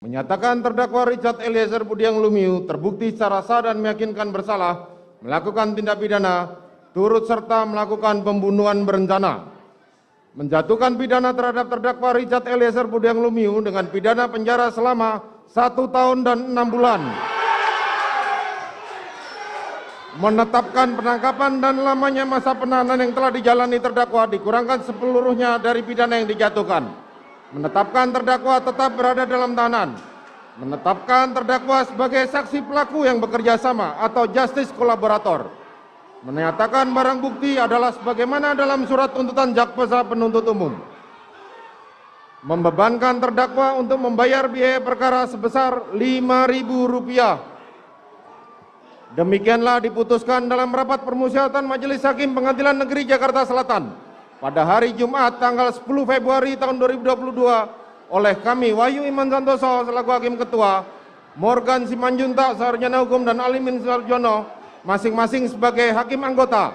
Menyatakan terdakwa Richard Eliezer Budiang Lumiu terbukti secara sah dan meyakinkan bersalah melakukan tindak pidana turut serta melakukan pembunuhan berencana. Menjatuhkan pidana terhadap terdakwa Richard Eliezer Budiang Lumiu dengan pidana penjara selama 1 tahun dan 6 bulan. Menetapkan penangkapan dan lamanya masa penahanan yang telah dijalani terdakwa dikurangkan sepeluruhnya dari pidana yang dijatuhkan. Menetapkan terdakwa tetap berada dalam tahanan. Menetapkan terdakwa sebagai saksi pelaku yang bekerja sama atau justice kolaborator. Menyatakan barang bukti adalah sebagaimana dalam surat tuntutan jaksa penuntut umum. Membebankan terdakwa untuk membayar biaya perkara sebesar Rp5.000. Demikianlah diputuskan dalam rapat permusyawaratan Majelis Hakim Pengadilan Negeri Jakarta Selatan pada hari Jumat tanggal 10 Februari tahun 2022 oleh kami Wahyu Iman Santoso selaku Hakim Ketua, Morgan Simanjuntak Sarjana Hukum dan Alimin Sarjono masing-masing sebagai Hakim Anggota.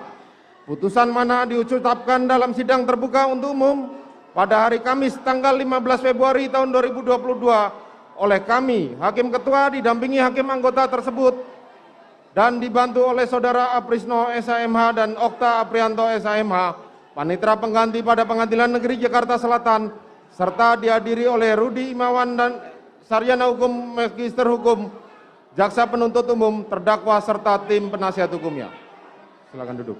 Putusan mana diucapkan dalam sidang terbuka untuk umum pada hari Kamis tanggal 15 Februari tahun 2022 oleh kami Hakim Ketua didampingi Hakim Anggota tersebut dan dibantu oleh Saudara Aprisno SHMH dan Okta Aprianto SHMH, Panitera Pengganti pada Pengadilan Negeri Jakarta Selatan, serta dihadiri oleh Rudi Imawan dan Sarjana Hukum Magister Hukum, Jaksa Penuntut Umum, terdakwa serta tim penasihat hukumnya. Silakan duduk.